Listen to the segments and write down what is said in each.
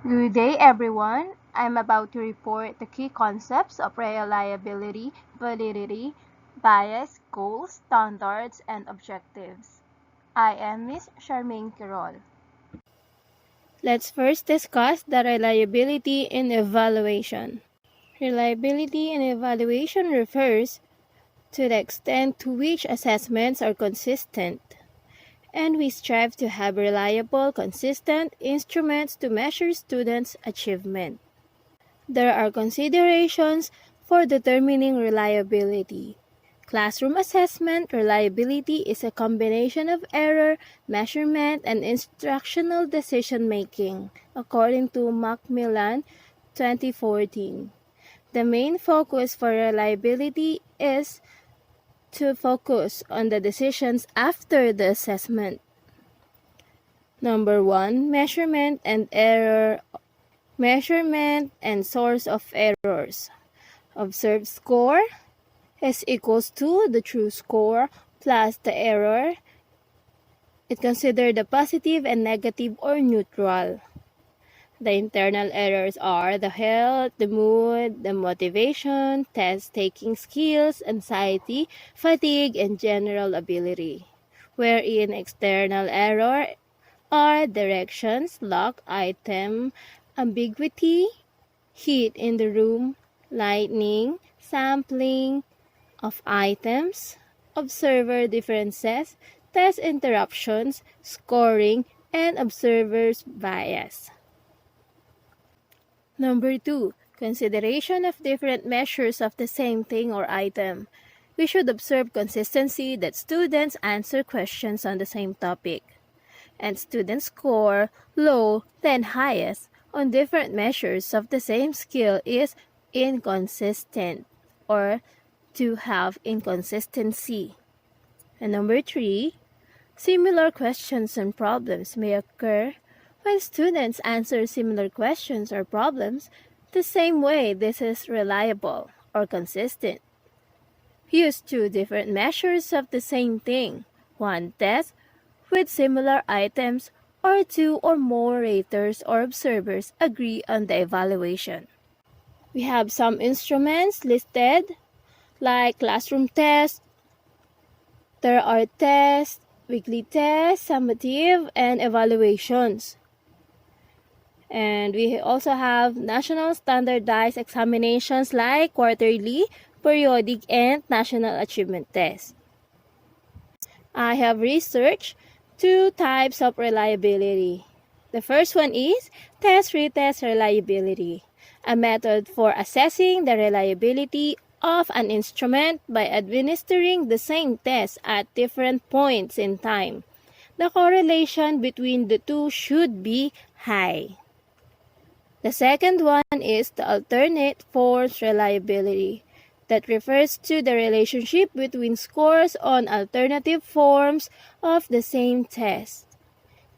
Good day, everyone. I'm about to report the key concepts of reliability, validity, bias, goals, standards, and objectives. I am Miss Charmaine Quirol. Let's first discuss the reliability in evaluation. Reliability in evaluation refers to the extent to which assessments are consistent, and we strive to have reliable, consistent instruments to measure students' achievement. There are considerations for determining reliability. Classroom assessment reliability is a combination of error, measurement, and instructional decision making, according to Macmillan 2014. The main focus for reliability is to focus on the decisions after the assessment. Number 1, measurement and error. Measurement and source of errors. Observed score is equals to the true score plus the error. It considered the positive and negative or neutral. The internal errors are the health, the mood, the motivation, test-taking skills, anxiety, fatigue, and general ability. Wherein external error are directions, lock, item, ambiguity, heat in the room, lighting, sampling of items, observer differences, test interruptions, scoring, and observer's bias. Number 2. Consideration of different measures of the same thing or item. We should observe consistency that students answer questions on the same topic, and students score low then highest on different measures of the same skill is inconsistent or to have inconsistency. And number 3, similar questions and problems may occur when students answer similar questions or problems the same way. This is reliable or consistent. Use two different measures of the same thing, one test with similar items, or two or more raters or observers agree on the evaluation. We have some instruments listed like classroom tests. There are tests, weekly tests, summative, and evaluations. And we also have national standardized examinations like quarterly, periodic, and national achievement tests. I have researched two types of reliability. The first one is test-retest reliability, a method for assessing the reliability of an instrument by administering the same test at different points in time. The correlation between the two should be high. The second one is the alternate forms reliability, that refers to the relationship between scores on alternative forms of the same test,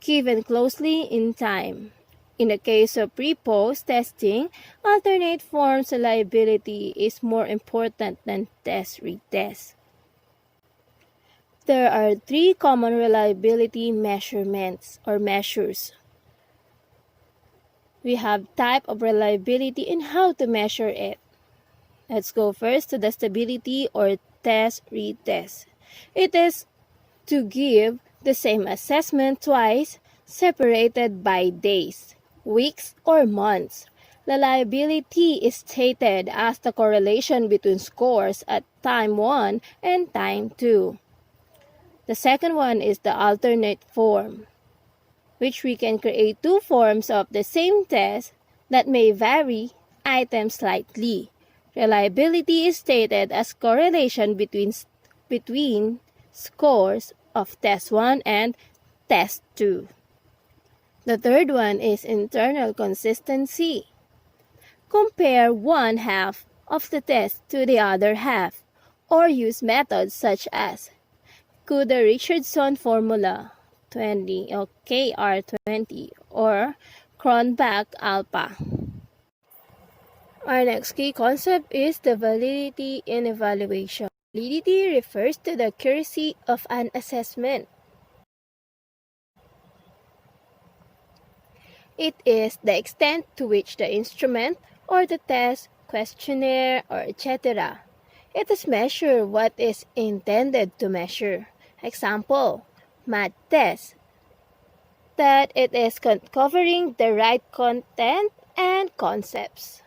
given closely in time. In the case of pre-post testing, alternate forms reliability is more important than test-retest. There are three common reliability measurements or measures. We have type of reliability and how to measure it. Let's go first to the stability or test-retest. It is to give the same assessment twice, separated by days, weeks, or months. Reliability is stated as the correlation between scores at time 1 and time 2. The second one is the alternate form, which we can create two forms of the same test that may vary items slightly. Reliability is stated as correlation between scores of test 1 and test 2. The third one is internal consistency. Compare one half of the test to the other half, or use methods such as Kuder-Richardson formula 20 or KR20 or Cronbach-Alpha. Our next key concept is the validity in evaluation. Validity refers to the accuracy of an assessment. It is the extent to which the instrument or the test, questionnaire, or etc. It is measure what is intended to measure. Example, math test. That it is covering the right content and concepts.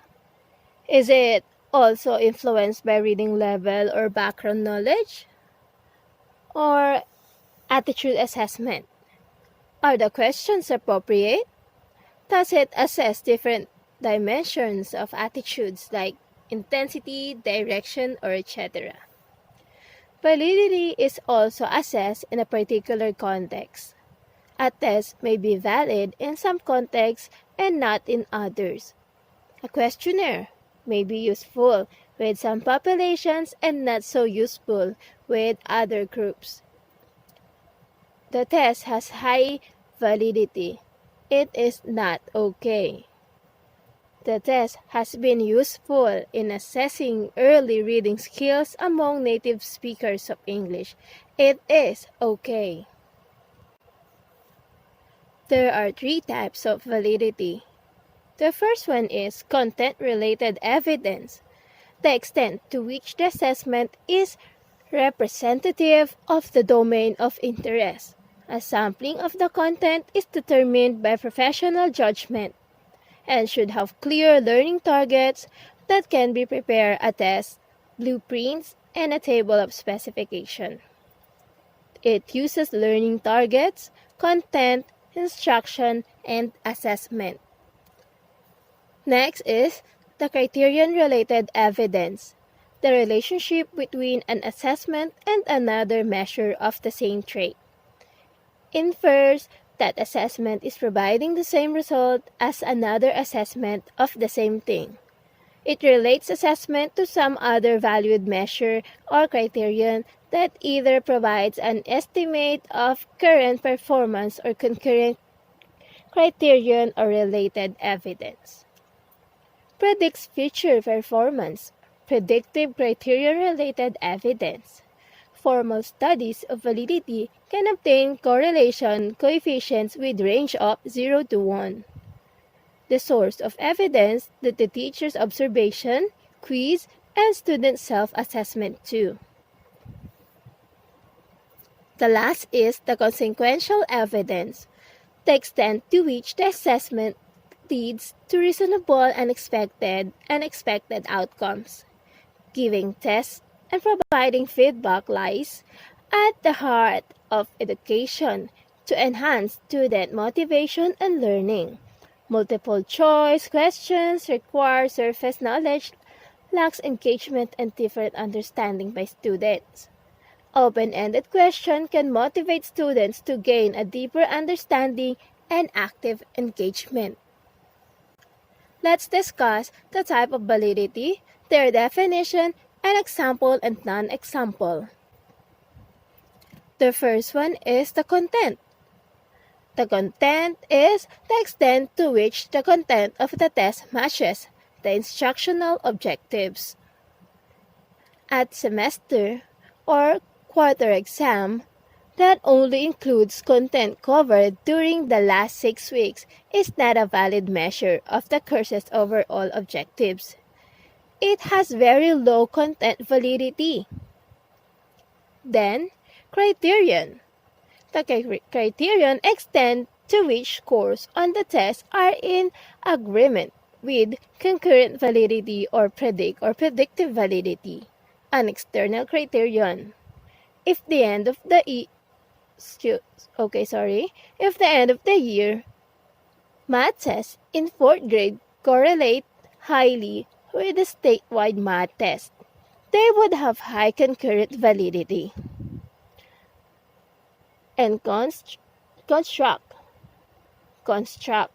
Is it also influenced by reading level or background knowledge? Or attitude assessment? Are the questions appropriate? Does it assess different dimensions of attitudes like intensity, direction, or etc.? Validity is also assessed in a particular context. A test may be valid in some contexts and not in others. A questionnaire may be useful with some populations and not so useful with other groups. The test has high validity. It is not okay. The test has been useful in assessing early reading skills among native speakers of English. It is okay. There are three types of validity. The first one is content-related evidence, the extent to which the assessment is representative of the domain of interest. A sampling of the content is determined by professional judgment and should have clear learning targets that can be prepared as tests, blueprints, and a table of specification. It uses learning targets, content, instruction, and assessment. Next is the criterion-related evidence, the relationship between an assessment and another measure of the same trait. Infers that assessment is providing the same result as another assessment of the same thing. It relates assessment to some other valued measure or criterion that either provides an estimate of current performance or concurrent criterion or related evidence. Predicts future performance, predictive criterion-related evidence. Formal studies of validity can obtain correlation coefficients with range of 0 to 1. The source of evidence that the teacher's observation, quiz, and student self-assessment too. The last is the consequential evidence, the extent to which the assessment leads to reasonable and expected outcomes. Giving tests and providing feedback lies at the heart of education to enhance student motivation and learning. Multiple choice questions require surface knowledge, lacks engagement, and different understanding by students. Open-ended question can motivate students to gain a deeper understanding and active engagement. Let's discuss the type of validity, their definition, and example and non-example. The first one is the content. The content is the extent to which the content of the test matches the instructional objectives. At semester or quarter exam, that only includes content covered during the last 6 weeks is not a valid measure of the course's overall objectives. It has very low content validity. Then, criterion. The criterion extent to which scores on the test are in agreement with concurrent validity or predictive validity, an external criterion. If the end of the if the end of the year math tests in 4th grade correlate highly with the statewide math test, they would have high concurrent validity. And construct. The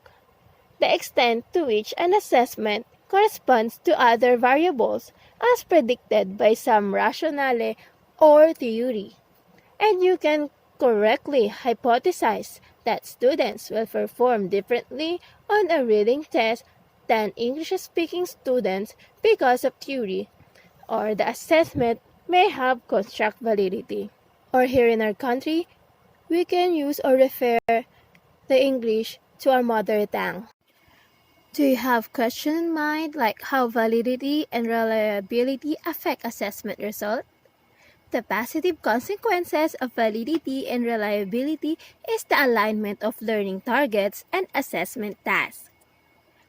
extent to which an assessment corresponds to other variables as predicted by some rationale or theory. And you can correctly hypothesize that students will perform differently on a reading test than English-speaking students because of theory, or the assessment may have construct validity. Or here in our country, we can use or refer the English to our mother tongue. Do you have question in mind like how validity and reliability affect assessment results? The positive consequences of validity and reliability is the alignment of learning targets and assessment tasks.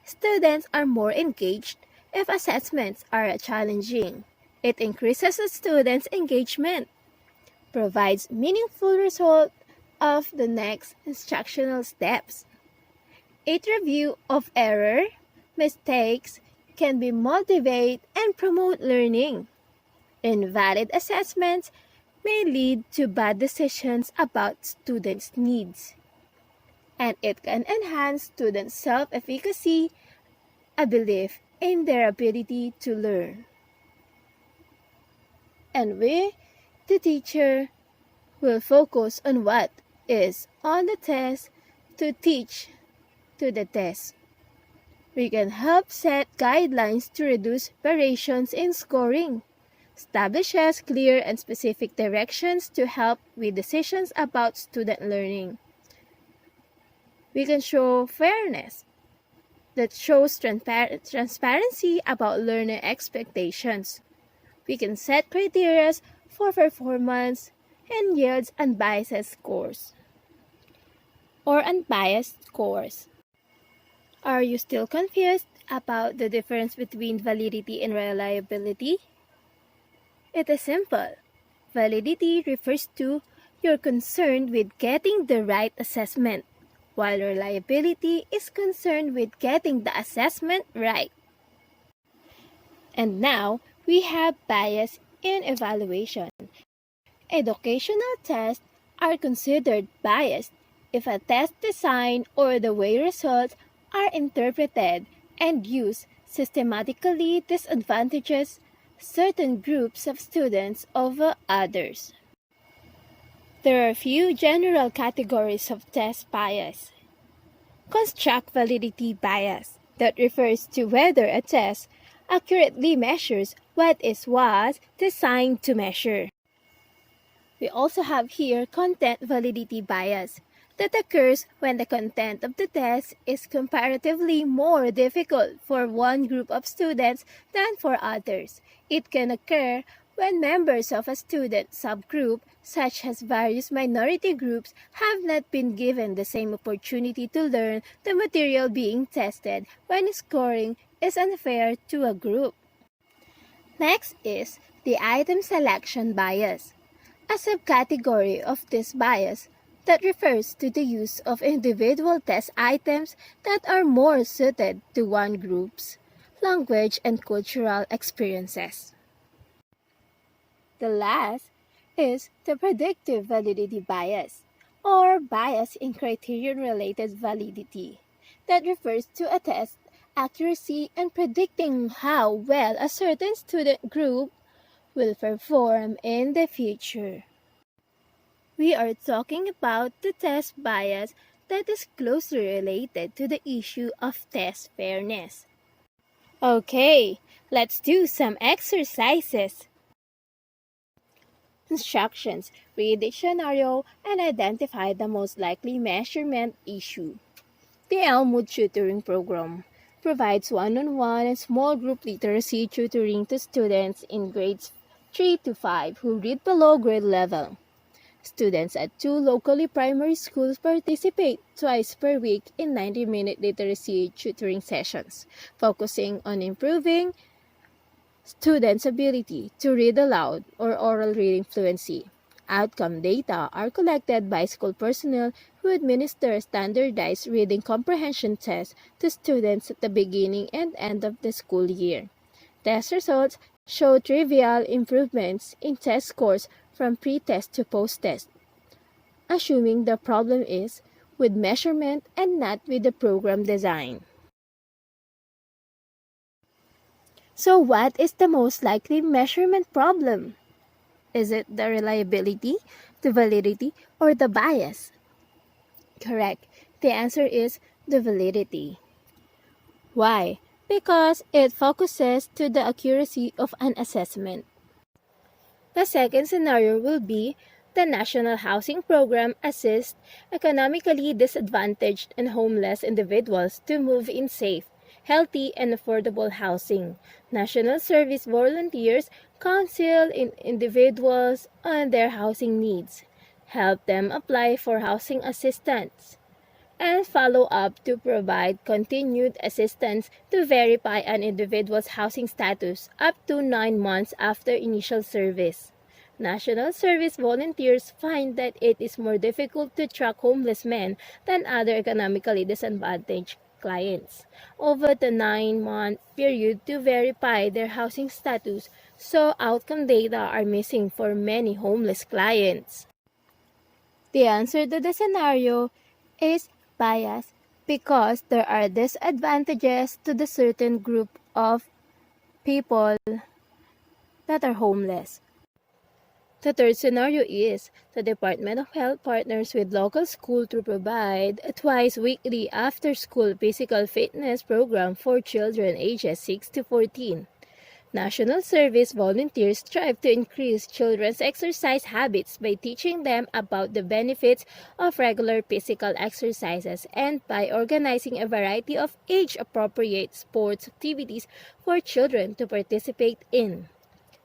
Students are more engaged if assessments are challenging. It increases the students' engagement, provides meaningful result of the next instructional steps. A review of error, mistakes can be motivate and promote learning. Invalid assessments may lead to bad decisions about students' needs, and it can enhance students' self-efficacy, a belief in their ability to learn. And we, the teacher, will focus on what is on the test to teach to the test. We can help set guidelines to reduce variations in scoring, establishes clear and specific directions to help with decisions about student learning. We can show fairness that shows transparency about learner expectations. We can set criteria for performance and yields unbiased scores or unbiased scores. Are you still confused about the difference between validity and reliability? It is simple. Validity refers to you're concerned with getting the right assessment, while reliability is concerned with getting the assessment right. And now, we have bias in evaluation. Educational tests are considered biased if a test design or the way results are interpreted and used systematically disadvantages certain groups of students over others. There are a few general categories of test bias. Construct validity bias that refers to whether a test accurately measures what it was designed to measure. We also have here content validity bias that occurs when the content of the test is comparatively more difficult for one group of students than for others. It can occur when members of a student subgroup, such as various minority groups, have not been given the same opportunity to learn the material being tested when scoring is unfair to a group. Next is the item selection bias, a subcategory of this bias that refers to the use of individual test items that are more suited to one group's language and cultural experiences. The last is the predictive validity bias, or bias in criterion-related validity, that refers to a test accuracy and predicting how well a certain student group will perform in the future. We are talking about the test bias that is closely related to the issue of test fairness. Okay, let's do some exercises. Instructions: read the scenario and identify the most likely measurement issue. The Elmwood Tutoring Program provides one-on-one and small group literacy tutoring to students in grades 3 to 5 who read below grade level. Students at 2 locally primary schools participate twice per week in 90-minute literacy tutoring sessions, focusing on improving students' ability to read aloud or oral reading fluency. Outcome data are collected by school personnel who administer standardized reading comprehension tests to students at the beginning and end of the school year. Test results show trivial improvements in test scores from pre-test to post-test, assuming the problem is with measurement and not with the program design. So what is the most likely measurement problem? Is it the reliability, the validity, or the bias? Correct. The answer is the validity. Why? Because it focuses to the accuracy of an assessment. The second scenario will be The National Housing Program assists economically disadvantaged and homeless individuals to move in safe, healthy, and affordable housing. National Service volunteers counsel individuals on their housing needs, help them apply for housing assistance, and follow up to provide continued assistance to verify an individual's housing status up to 9 months after initial service. National Service volunteers find that it is more difficult to track homeless men than other economically disadvantaged clients over the 9-month period to verify their housing status, so outcome data are missing for many homeless clients. The answer to the scenario is bias because there are disadvantages to the certain group of people that are homeless. The third scenario is the Department of Health partners with local school to provide a twice weekly after-school physical fitness program for children ages 6 to 14. National Service volunteers strive to increase children's exercise habits by teaching them about the benefits of regular physical exercises and by organizing a variety of age-appropriate sports activities for children to participate in.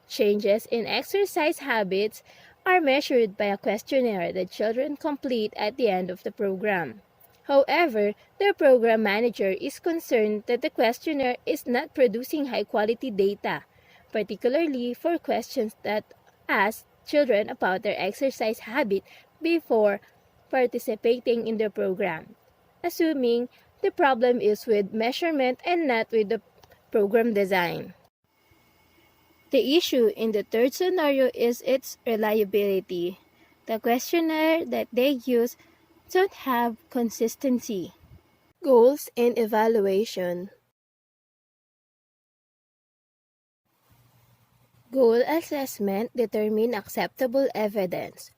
Changes in exercise habits are measured by a questionnaire that children complete at the end of the program. However, the program manager is concerned that the questionnaire is not producing high-quality data, particularly for questions that ask children about their exercise habit before participating in the program, assuming the problem is with measurement and not with the program design. The issue in the third scenario is its reliability. The questionnaire that they use don't have consistency. Goals and evaluation. Goal assessment determine acceptable evidence.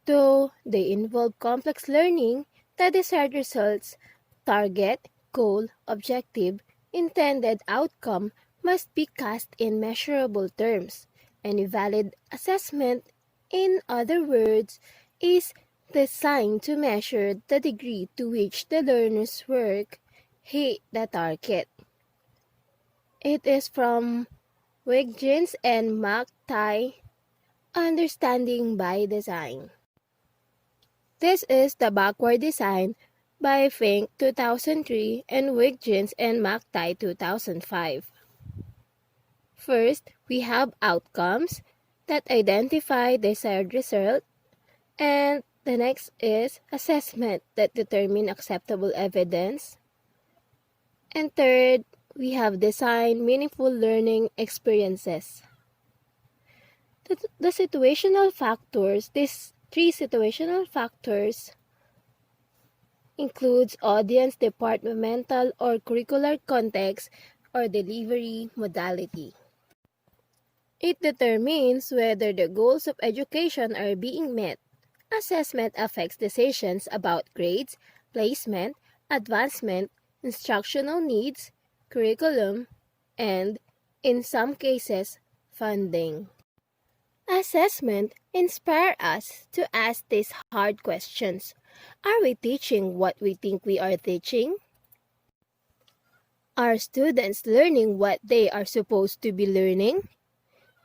Though they involve complex learning, the desired results, target, goal, objective, intended outcome must be cast in measurable terms. Any valid assessment, in other words, is designed to measure the degree to which the learner's work hit the target. It is from Wiggins and McTighe, Understanding by Design. This is the backward design by Fink 2003 and Wiggins and McTighe 2005. First, we have outcomes that identify desired result, and the next is assessment that determine acceptable evidence. And third, we have design meaningful learning experiences. The situational factors, these three situational factors includes audience, departmental or curricular context, or delivery modality. It determines whether the goals of education are being met. Assessment affects decisions about grades, placement, advancement, instructional needs, curriculum, and, in some cases, funding. Assessment inspires us to ask these hard questions. Are we teaching what we think we are teaching? Are students learning what they are supposed to be learning?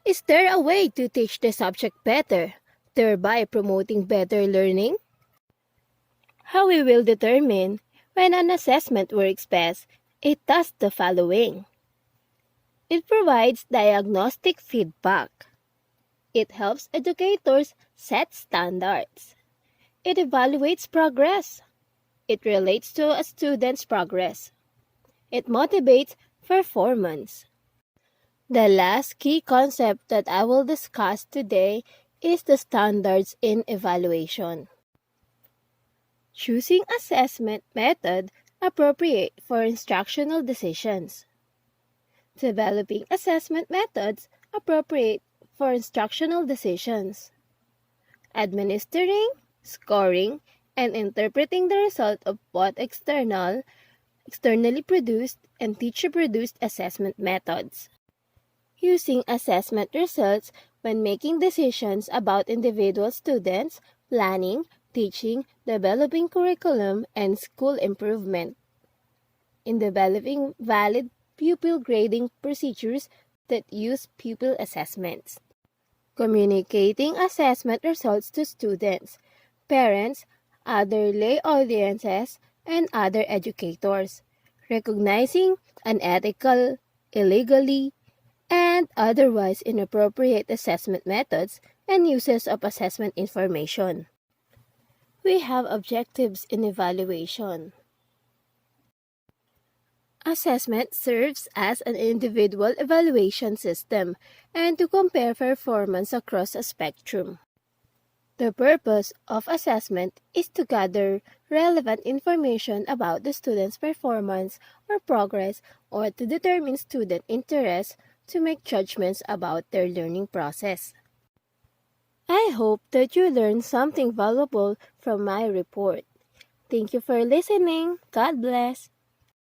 Is there a way to teach the subject better, thereby promoting better learning? How we will determine when an assessment works best, it does the following. It provides diagnostic feedback. It helps educators set standards. It evaluates progress. It relates to a student's progress. It motivates performance. The last key concept that I will discuss today is the standards in evaluation. Choosing assessment method appropriate for instructional decisions. Developing assessment methods appropriate for instructional decisions. Administering, scoring, and interpreting the result of both externally produced, and teacher-produced assessment methods. Using assessment results when making decisions about individual students, planning, teaching, developing curriculum, and school improvement. In developing valid pupil grading procedures that use pupil assessments. Communicating assessment results to students, parents, other lay audiences, and other educators. Recognizing unethical, illegally, and otherwise inappropriate assessment methods and uses of assessment information. We have objectives in evaluation. Assessment serves as an individual evaluation system and to compare performance across a spectrum. The purpose of assessment is to gather relevant information about the student's performance or progress or to determine student interest to make judgments about their learning process. I hope that you learned something valuable from my report. Thank you for listening. God bless.